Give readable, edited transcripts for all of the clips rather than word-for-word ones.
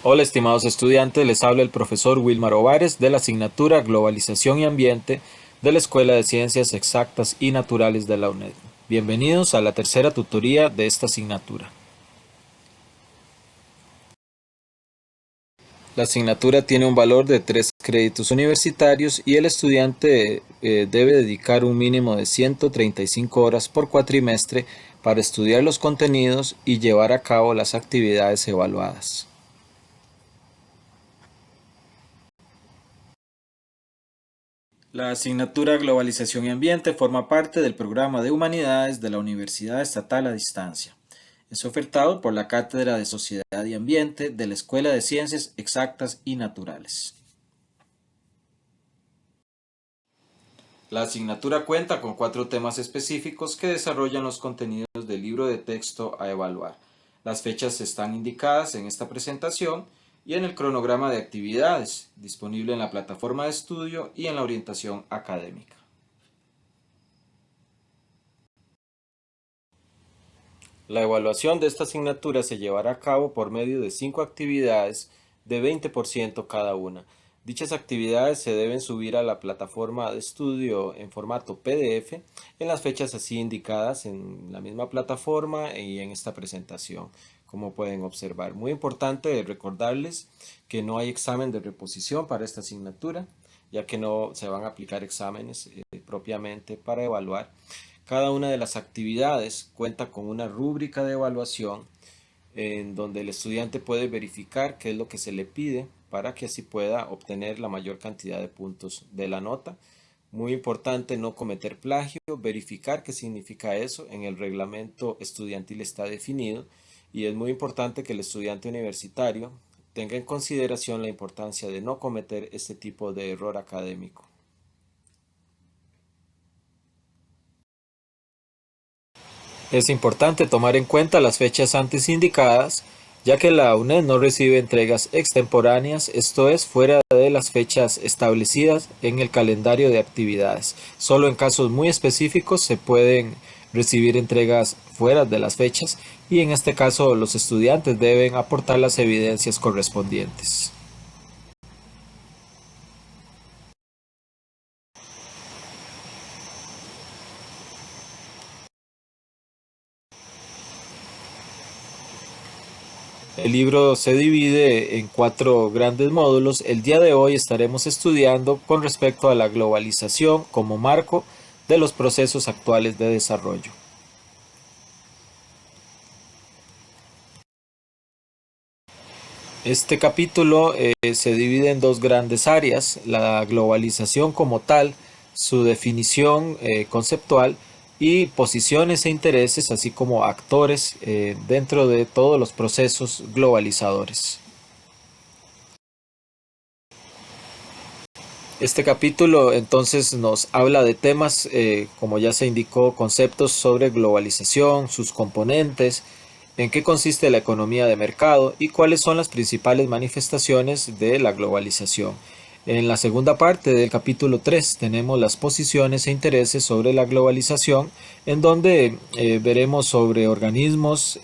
Hola estimados estudiantes, les habla el profesor Wilmar Ovares de la asignatura Globalización y Ambiente de la Escuela de Ciencias Exactas y Naturales de la UNED. Bienvenidos a la tercera tutoría de esta asignatura. La asignatura tiene un valor de 3 créditos universitarios y el estudiante debe dedicar un mínimo de 135 horas por cuatrimestre para estudiar los contenidos y llevar a cabo las actividades evaluadas. La asignatura Globalización y Ambiente forma parte del programa de Humanidades de la Universidad Estatal a Distancia. Es ofertado por la Cátedra de Sociedad y Ambiente de la Escuela de Ciencias Exactas y Naturales. La asignatura cuenta con 4 temas específicos que desarrollan los contenidos del libro de texto a evaluar. Las fechas están indicadas en esta presentación y en el cronograma de actividades, disponible en la plataforma de estudio y en la orientación académica. La evaluación de esta asignatura se llevará a cabo por medio de 5 actividades de 20% cada una. Dichas actividades se deben subir a la plataforma de estudio en formato PDF en las fechas así indicadas en la misma plataforma y en esta presentación, como pueden observar. Muy importante recordarles que no hay examen de reposición para esta asignatura, ya que no se van a aplicar exámenes propiamente para evaluar. Cada una de las actividades cuenta con una rúbrica de evaluación en donde el estudiante puede verificar qué es lo que se le pide para que así pueda obtener la mayor cantidad de puntos de la nota. Muy importante no cometer plagio, verificar qué significa eso. En el reglamento estudiantil está definido y es muy importante que el estudiante universitario tenga en consideración la importancia de no cometer este tipo de error académico. Es importante tomar en cuenta las fechas antes indicadas, ya que la UNED no recibe entregas extemporáneas, esto es, fuera de las fechas establecidas en el calendario de actividades. Solo en casos muy específicos se pueden recibir entregas fuera de las fechas y en este caso los estudiantes deben aportar las evidencias correspondientes. El libro se divide en 4 grandes módulos. El día de hoy estaremos estudiando con respecto a la globalización como marco de los procesos actuales de desarrollo. Este capítulo se divide en 2 grandes áreas, la globalización como tal, su definición conceptual y posiciones e intereses, así como actores dentro de todos los procesos globalizadores. Este capítulo entonces nos habla de temas, como ya se indicó, conceptos sobre globalización, sus componentes, en qué consiste la economía de mercado y cuáles son las principales manifestaciones de la globalización. En la segunda parte del capítulo 3 tenemos las posiciones e intereses sobre la globalización, en donde veremos sobre organismos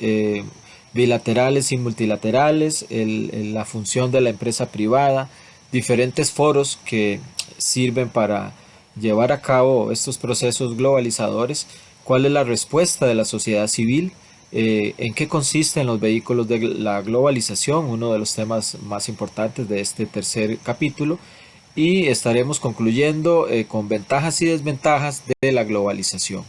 bilaterales y multilaterales, la función de la empresa privada, diferentes foros que sirven para llevar a cabo estos procesos globalizadores, cuál es la respuesta de la sociedad civil, en qué consisten los vehículos de la globalización, uno de los temas más importantes de este tercer capítulo, y estaremos concluyendo con ventajas y desventajas de la globalización.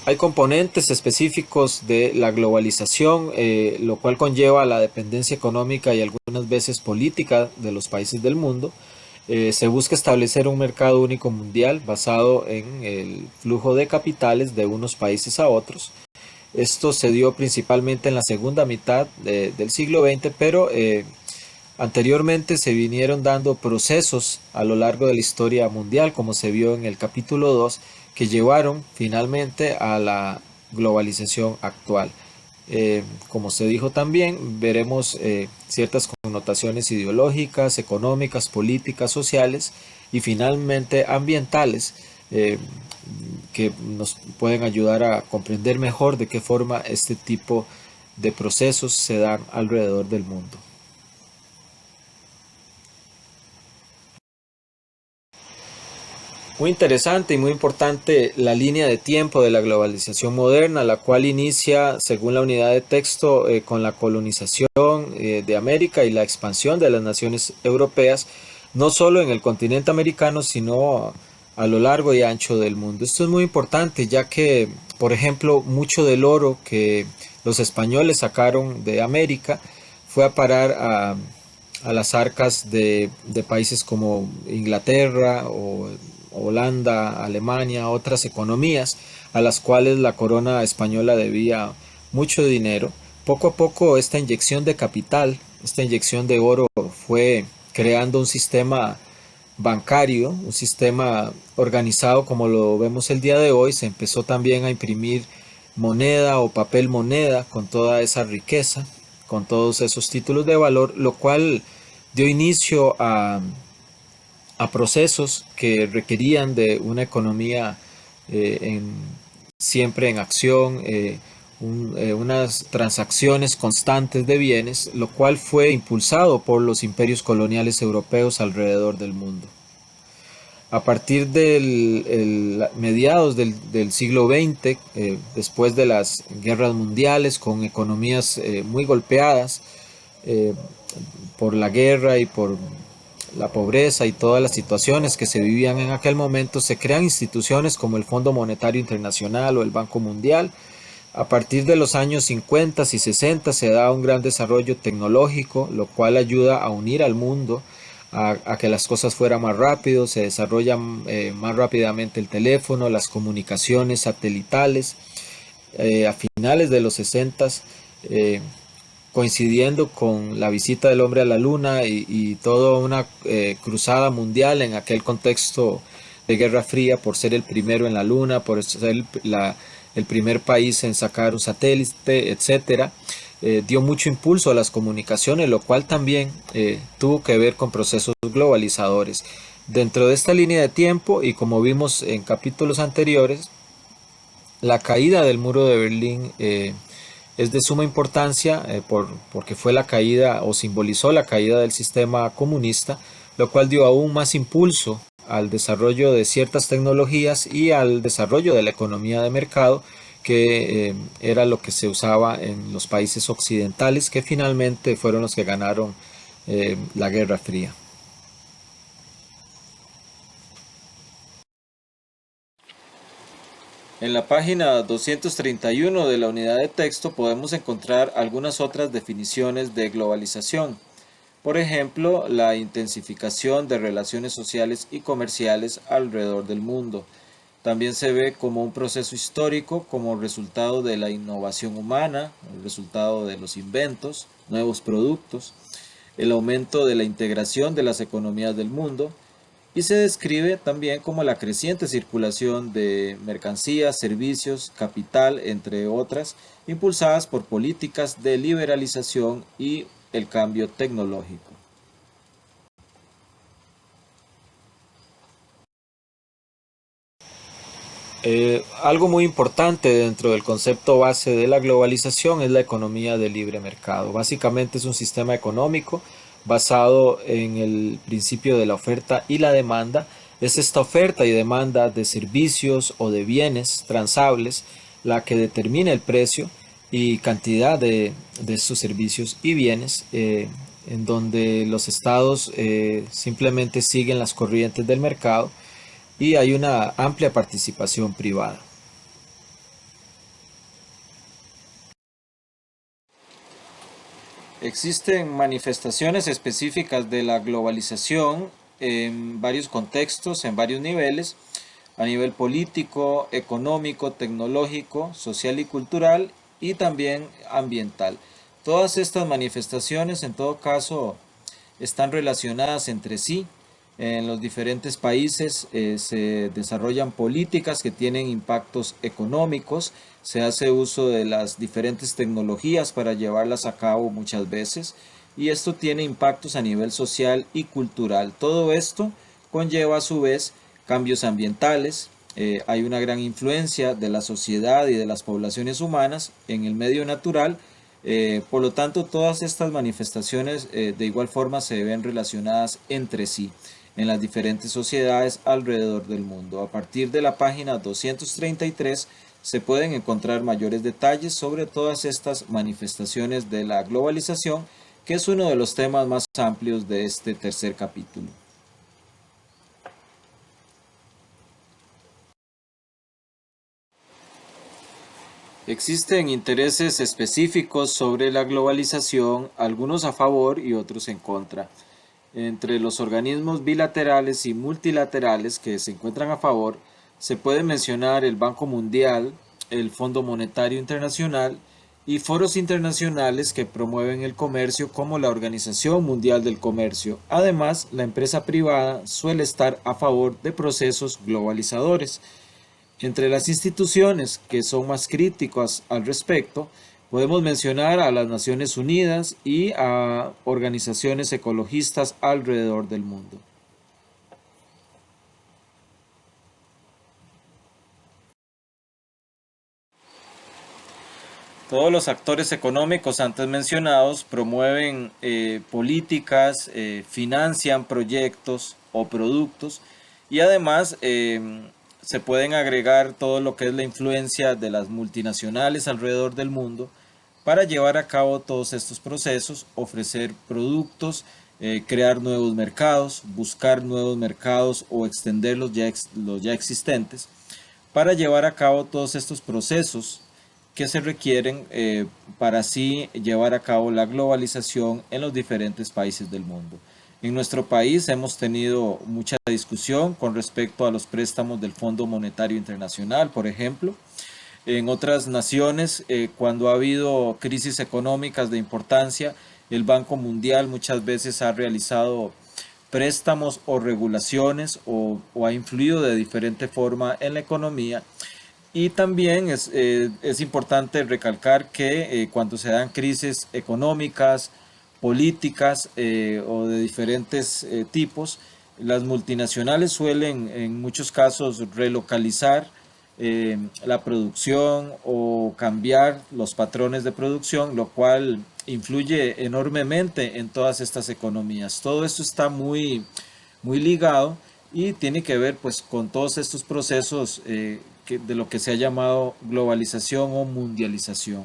Hay componentes específicos de la globalización, lo cual conlleva la dependencia económica y algunas veces política de los países del mundo. Se busca establecer un mercado único mundial basado en el flujo de capitales de unos países a otros. Esto se dio principalmente en la segunda mitad del siglo XX, pero anteriormente se vinieron dando procesos a lo largo de la historia mundial, como se vio en el capítulo 2, que llevaron finalmente a la globalización actual. como se dijo también, veremos ciertas connotaciones ideológicas, económicas, políticas, sociales y finalmente ambientales, eh, que nos pueden ayudar a comprender mejor de qué forma este tipo de procesos se dan alrededor del mundo. Muy interesante y muy importante la línea de tiempo de la globalización moderna, la cual inicia, según la unidad de texto, con la colonización de América y la expansión de las naciones europeas, no solo en el continente americano, sino a lo largo y ancho del mundo. Esto es muy importante, ya que, por ejemplo, mucho del oro que los españoles sacaron de América fue a parar a las arcas de países como Inglaterra o Holanda, Alemania, otras economías a las cuales la corona española debía mucho dinero. Poco a poco esta inyección de capital, esta inyección de oro fue creando un sistema bancario, un sistema organizado como lo vemos el día de hoy. Se empezó también a imprimir moneda o papel moneda con toda esa riqueza, con todos esos títulos de valor, lo cual dio inicio procesos que requerían de una economía siempre en acción, unas transacciones constantes de bienes, lo cual fue impulsado por los imperios coloniales europeos alrededor del mundo. A partir del mediados del siglo XX, después de las guerras mundiales, con economías muy golpeadas eh, por la guerra y por la pobreza y todas las situaciones que se vivían en aquel momento, se crean instituciones como el Fondo Monetario Internacional o el Banco Mundial. A partir de los años 50 y 60 se da un gran desarrollo tecnológico, lo cual ayuda a unir al mundo, a que las cosas fueran más rápido, se desarrolla más rápidamente el teléfono, las comunicaciones satelitales. A finales de los 60, eh, coincidiendo con la visita del hombre a la luna y toda una cruzada mundial en aquel contexto de Guerra Fría por ser el primero en la luna, por ser el primer país en sacar un satélite, etcétera, dio mucho impulso a las comunicaciones, lo cual también tuvo que ver con procesos globalizadores. Dentro de esta línea de tiempo, y como vimos en capítulos anteriores, la caída del muro de Berlín es de suma importancia porque fue la caída o simbolizó la caída del sistema comunista, lo cual dio aún más impulso al desarrollo de ciertas tecnologías y al desarrollo de la economía de mercado, que era lo que se usaba en los países occidentales, que finalmente fueron los que ganaron la Guerra Fría. En la página 231 de la unidad de texto podemos encontrar algunas otras definiciones de globalización. Por ejemplo, la intensificación de relaciones sociales y comerciales alrededor del mundo. También se ve como un proceso histórico, como resultado de la innovación humana, el resultado de los inventos, nuevos productos, el aumento de la integración de las economías del mundo, y se describe también como la creciente circulación de mercancías, servicios, capital, entre otras, impulsadas por políticas de liberalización y el cambio tecnológico. Algo muy importante dentro del concepto base de la globalización es la economía de libre mercado. Básicamente es un sistema económico basado en el principio de la oferta y la demanda. Es esta oferta y demanda de servicios o de bienes transables la que determina el precio y cantidad de estos servicios y bienes, en donde los estados simplemente siguen las corrientes del mercado y hay una amplia participación privada. Existen manifestaciones específicas de la globalización en varios contextos, en varios niveles, a nivel político, económico, tecnológico, social y cultural, y también ambiental. Todas estas manifestaciones, en todo caso, están relacionadas entre sí En los diferentes países se desarrollan políticas que tienen impactos económicos, se hace uso de las diferentes tecnologías para llevarlas a cabo muchas veces y esto tiene impactos a nivel social y cultural. Todo esto conlleva a su vez cambios ambientales, hay una gran influencia de la sociedad y de las poblaciones humanas en el medio natural, por lo tanto todas estas manifestaciones de igual forma se ven relacionadas entre sí en las diferentes sociedades alrededor del mundo. A partir de la página 233 se pueden encontrar mayores detalles sobre todas estas manifestaciones de la globalización, que es uno de los temas más amplios de este tercer capítulo. Existen intereses específicos sobre la globalización, algunos a favor y otros en contra. Entre los organismos bilaterales y multilaterales que se encuentran a favor, se puede mencionar el Banco Mundial, el Fondo Monetario Internacional y foros internacionales que promueven el comercio como la Organización Mundial del Comercio. Además, la empresa privada suele estar a favor de procesos globalizadores. Entre las instituciones que son más críticas al respecto, podemos mencionar a las Naciones Unidas y a organizaciones ecologistas alrededor del mundo. Todos los actores económicos antes mencionados promueven políticas, financian proyectos o productos y además se pueden agregar todo lo que es la influencia de las multinacionales alrededor del mundo para llevar a cabo todos estos procesos, ofrecer productos, crear nuevos mercados, buscar nuevos mercados o extender los ya existentes para llevar a cabo todos estos procesos que se requieren para así llevar a cabo la globalización en los diferentes países del mundo. En nuestro país hemos tenido mucha discusión con respecto a los préstamos del Fondo Monetario Internacional, por ejemplo. En otras naciones, cuando ha habido crisis económicas de importancia, el Banco Mundial muchas veces ha realizado préstamos o regulaciones o ha influido de diferente forma en la economía. Y también es importante recalcar que cuando se dan crisis económicas, políticas o de diferentes tipos, las multinacionales suelen en muchos casos relocalizar la producción o cambiar los patrones de producción, lo cual influye enormemente en todas estas economías. Todo esto está muy ligado y tiene que ver pues con todos estos procesos de lo que se ha llamado globalización o mundialización.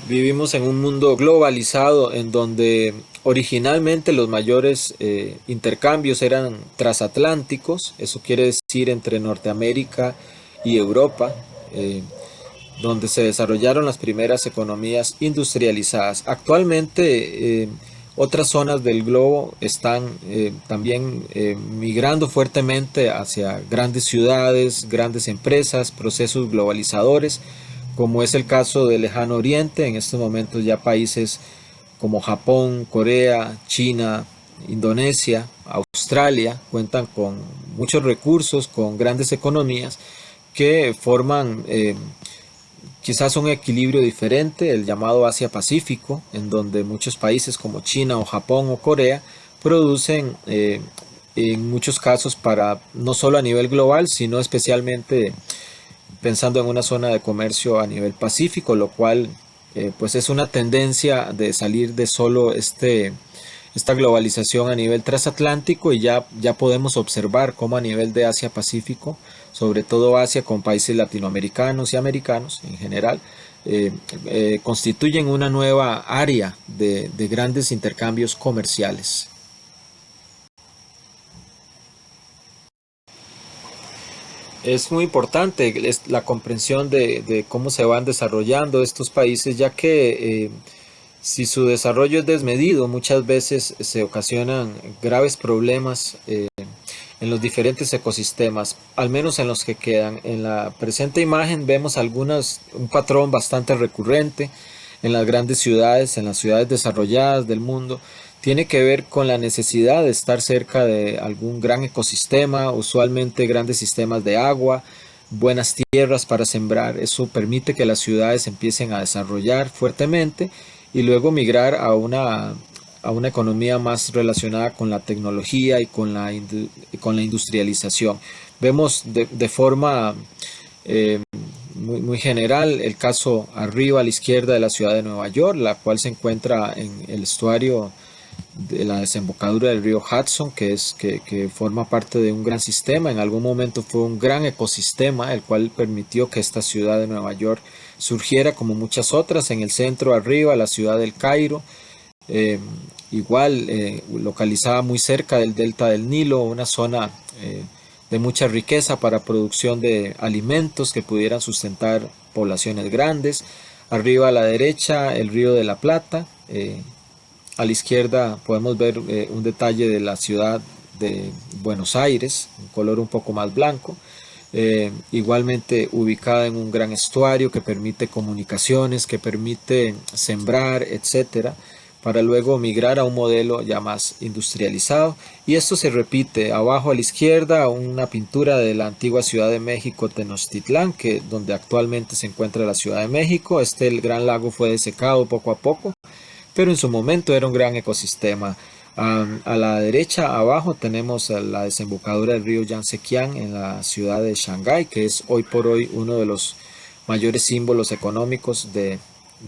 Vivimos en un mundo globalizado en donde originalmente los mayores intercambios eran transatlánticos, eso quiere decir entre Norteamérica y Europa, donde se desarrollaron las primeras economías industrializadas. Actualmente otras zonas del globo están también migrando fuertemente hacia grandes ciudades, grandes empresas, procesos globalizadores, como es el caso del Lejano Oriente. En estos momentos ya países como Japón, Corea, China, Indonesia, Australia cuentan con muchos recursos, con grandes economías que forman quizás un equilibrio diferente, el llamado Asia-Pacífico, en donde muchos países como China o Japón o Corea producen en muchos casos para no solo a nivel global, sino especialmente pensando en una zona de comercio a nivel pacífico, lo cual pues es una tendencia de salir de solo esta globalización a nivel transatlántico y ya podemos observar cómo a nivel de Asia-Pacífico, sobre todo Asia con países latinoamericanos y americanos en general, constituyen una nueva área de grandes intercambios comerciales. Es muy importante la comprensión de cómo se van desarrollando estos países, ya que si su desarrollo es desmedido, muchas veces se ocasionan graves problemas en los diferentes ecosistemas, al menos en los que quedan. En la presente imagen vemos un patrón bastante recurrente en las grandes ciudades, en las ciudades desarrolladas del mundo, tiene que ver con la necesidad de estar cerca de algún gran ecosistema, usualmente grandes sistemas de agua, buenas tierras para sembrar. Eso permite que las ciudades empiecen a desarrollar fuertemente y luego migrar a una economía más relacionada con la tecnología y con la industrialización. Vemos de forma muy general el caso arriba a la izquierda de la ciudad de Nueva York, la cual se encuentra en el estuario de la desembocadura del río Hudson, que forma parte de un gran sistema. En algún momento fue un gran ecosistema, el cual permitió que esta ciudad de Nueva York surgiera como muchas otras. En el centro arriba, la ciudad del Cairo, eh, igual localizada muy cerca del delta del Nilo, una zona de mucha riqueza para producción de alimentos que pudieran sustentar poblaciones grandes. Arriba a la derecha, el río de la Plata. A la izquierda podemos ver un detalle de la ciudad de Buenos Aires, un color un poco más blanco, igualmente ubicada en un gran estuario que permite comunicaciones, que permite sembrar, etcétera, para luego migrar a un modelo ya más industrializado. Y esto se repite abajo a la izquierda, una pintura de la antigua Ciudad de México, Tenochtitlán, donde actualmente se encuentra la Ciudad de México. El gran lago fue desecado poco a poco, pero en su momento era un gran ecosistema. A la derecha, abajo, tenemos a la desembocadura del río Yangtze-Kiang en la ciudad de Shanghái, que es hoy por hoy uno de los mayores símbolos económicos de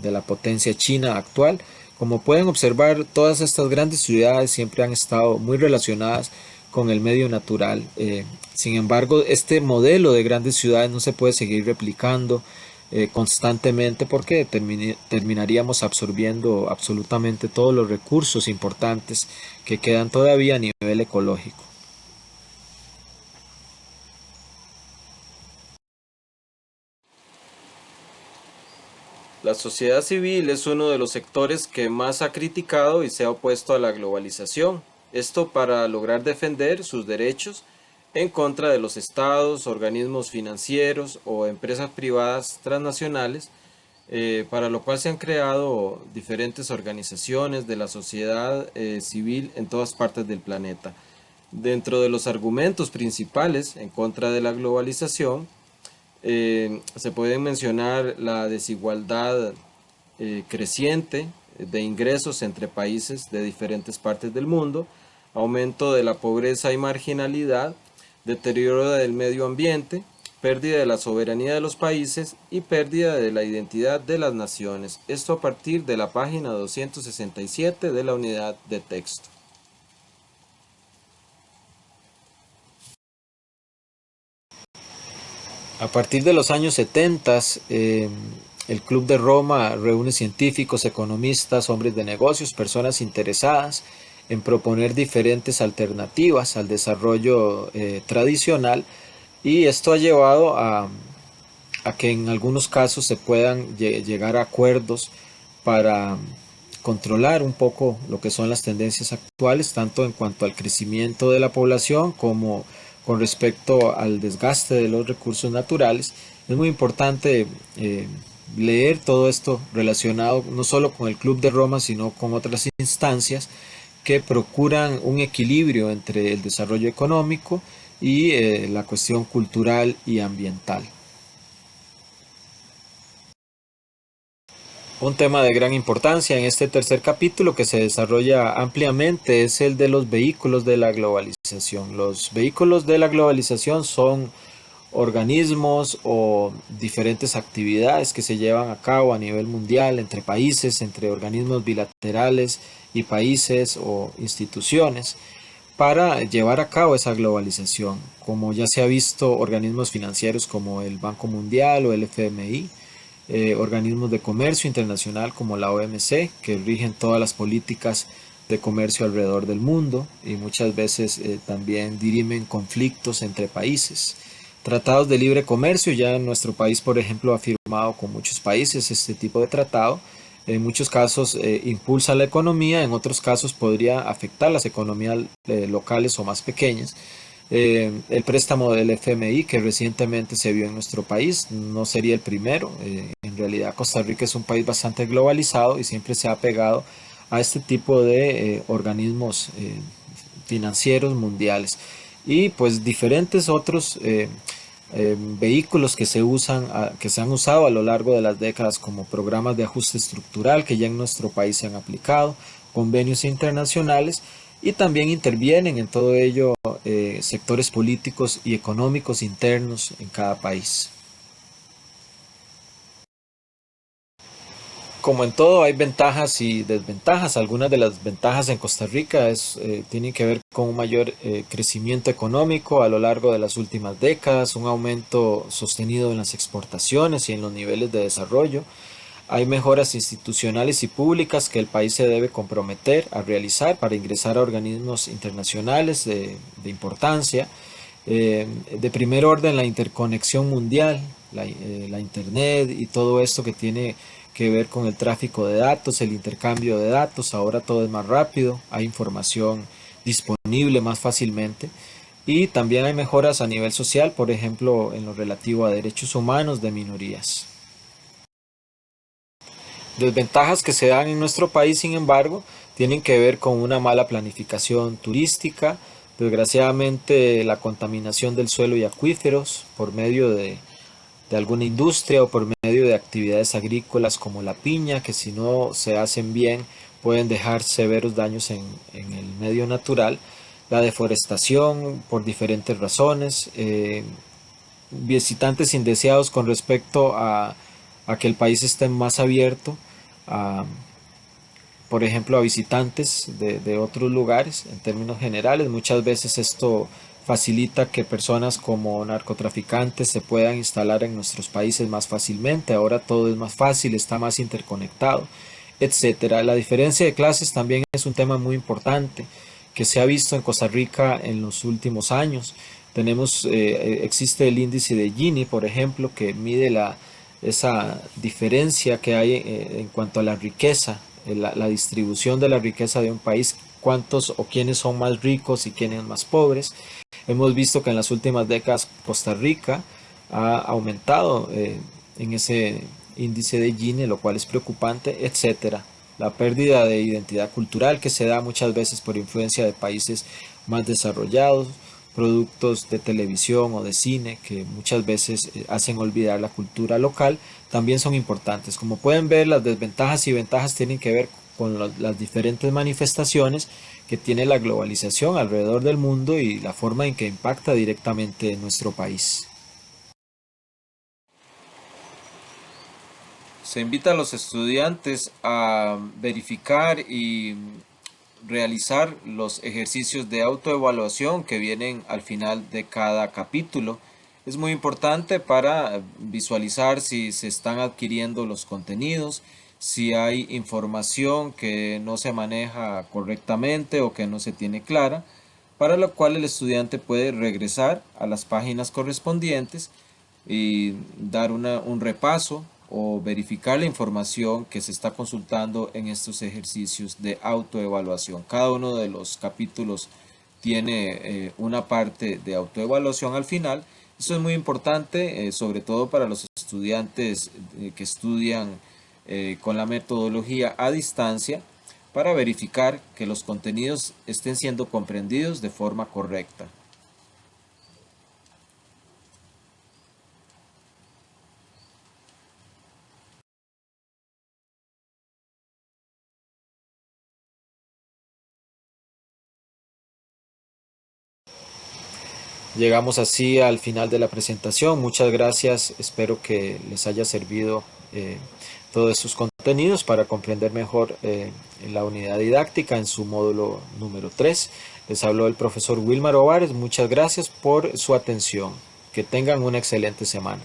la potencia china actual. Como pueden observar, todas estas grandes ciudades siempre han estado muy relacionadas con el medio natural. Sin embargo, este modelo de grandes ciudades no se puede seguir replicando constantemente porque terminaríamos absorbiendo absolutamente todos los recursos importantes que quedan todavía a nivel ecológico. La sociedad civil es uno de los sectores que más ha criticado y se ha opuesto a la globalización. Esto para lograr defender sus derechos en contra de los estados, organismos financieros o empresas privadas transnacionales, para lo cual se han creado diferentes organizaciones de la sociedad civil en todas partes del planeta. Dentro de los argumentos principales en contra de la globalización, se pueden mencionar la desigualdad creciente de ingresos entre países de diferentes partes del mundo, aumento de la pobreza y marginalidad, deterioro del medio ambiente, pérdida de la soberanía de los países y pérdida de la identidad de las naciones. Esto a partir de la página 267 de la unidad de texto. A partir de los años 70, el Club de Roma reúne científicos, economistas, hombres de negocios, personas interesadas en proponer diferentes alternativas al desarrollo tradicional, y esto ha llevado a que en algunos casos se puedan llegar a acuerdos para controlar un poco lo que son las tendencias actuales, tanto en cuanto al crecimiento de la población como con respecto al desgaste de los recursos naturales. Es muy importante leer todo esto relacionado no solo con el Club de Roma, sino con otras instancias que procuran un equilibrio entre el desarrollo económico y la cuestión cultural y ambiental. Un tema de gran importancia en este tercer capítulo que se desarrolla ampliamente es el de los vehículos de la globalización. Los vehículos de la globalización son organismos o diferentes actividades que se llevan a cabo a nivel mundial entre países, entre organismos bilaterales y países o instituciones para llevar a cabo esa globalización. Como ya se ha visto, organismos financieros como el Banco Mundial o el FMI, organismos de comercio internacional como la OMC, que rigen todas las políticas de comercio alrededor del mundo y muchas veces también dirimen conflictos entre países. Tratados de libre comercio, ya nuestro país, por ejemplo, ha firmado con muchos países este tipo de tratado. En muchos casos impulsa la economía, en otros casos podría afectar las economías locales o más pequeñas. El préstamo del FMI que recientemente se vio en nuestro país no sería el primero en En realidad Costa Rica es un país bastante globalizado y siempre se ha pegado a este tipo de organismos financieros mundiales y pues diferentes otros vehículos que se usan, que se han usado a lo largo de las décadas como programas de ajuste estructural que ya en nuestro país se han aplicado, convenios internacionales y también intervienen en todo ello sectores políticos y económicos internos en cada país. Como en todo hay ventajas y desventajas. Algunas de las ventajas en Costa Rica tienen que ver con un mayor crecimiento económico a lo largo de las últimas décadas, un aumento sostenido en las exportaciones y en los niveles de desarrollo. Hay mejoras institucionales y públicas que el país se debe comprometer a realizar para ingresar a organismos internacionales de importancia. De primer orden, la interconexión mundial, la Internet y todo esto que tiene que ver con el tráfico de datos, el intercambio de datos. Ahora todo es más rápido, hay información disponible más fácilmente. Y también hay mejoras a nivel social, por ejemplo, en lo relativo a derechos humanos de minorías. Desventajas que se dan en nuestro país, sin embargo, tienen que ver con una mala planificación turística, desgraciadamente la contaminación del suelo y acuíferos por medio de alguna industria o por medio de actividades agrícolas como la piña, que si no se hacen bien pueden dejar severos daños en el medio natural, la deforestación por diferentes razones, visitantes indeseados con respecto a que el país esté más abierto a, por ejemplo, a visitantes de otros lugares en términos generales. Muchas veces esto facilita que personas como narcotraficantes se puedan instalar en nuestros países más fácilmente. Ahora todo es más fácil, está más interconectado, etcétera. La diferencia de clases también es un tema muy importante que se ha visto en Costa Rica en los últimos años. Existe el índice de Gini, por ejemplo, que mide esa diferencia que hay en cuanto a la riqueza, la distribución de la riqueza de un país, cuántos o quiénes son más ricos y quiénes más pobres. Hemos visto que en las últimas décadas Costa Rica ha aumentado en ese índice de Gini, lo cual es preocupante, etcétera. La pérdida de identidad cultural que se da muchas veces por influencia de países más desarrollados, productos de televisión o de cine que muchas veces hacen olvidar la cultura local, también son importantes. Como pueden ver, las desventajas y ventajas tienen que ver con las diferentes manifestaciones que tiene la globalización alrededor del mundo y la forma en que impacta directamente en nuestro país. Se invita a los estudiantes a verificar y realizar los ejercicios de autoevaluación que vienen al final de cada capítulo. Es muy importante para visualizar si se están adquiriendo los contenidos, si hay información que no se maneja correctamente o que no se tiene clara, para lo cual el estudiante puede regresar a las páginas correspondientes y dar un repaso o verificar la información que se está consultando en estos ejercicios de autoevaluación. Cada uno de los capítulos tiene una parte de autoevaluación al final. Eso es muy importante, sobre todo para los estudiantes que estudian con la metodología a distancia, para verificar que los contenidos estén siendo comprendidos de forma correcta. Llegamos así al final de la presentación. Muchas gracias. Espero que les haya servido todos estos contenidos para comprender mejor la unidad didáctica en su módulo número 3. Les habló el profesor Wilmar Ovares. Muchas gracias por su atención. Que tengan una excelente semana.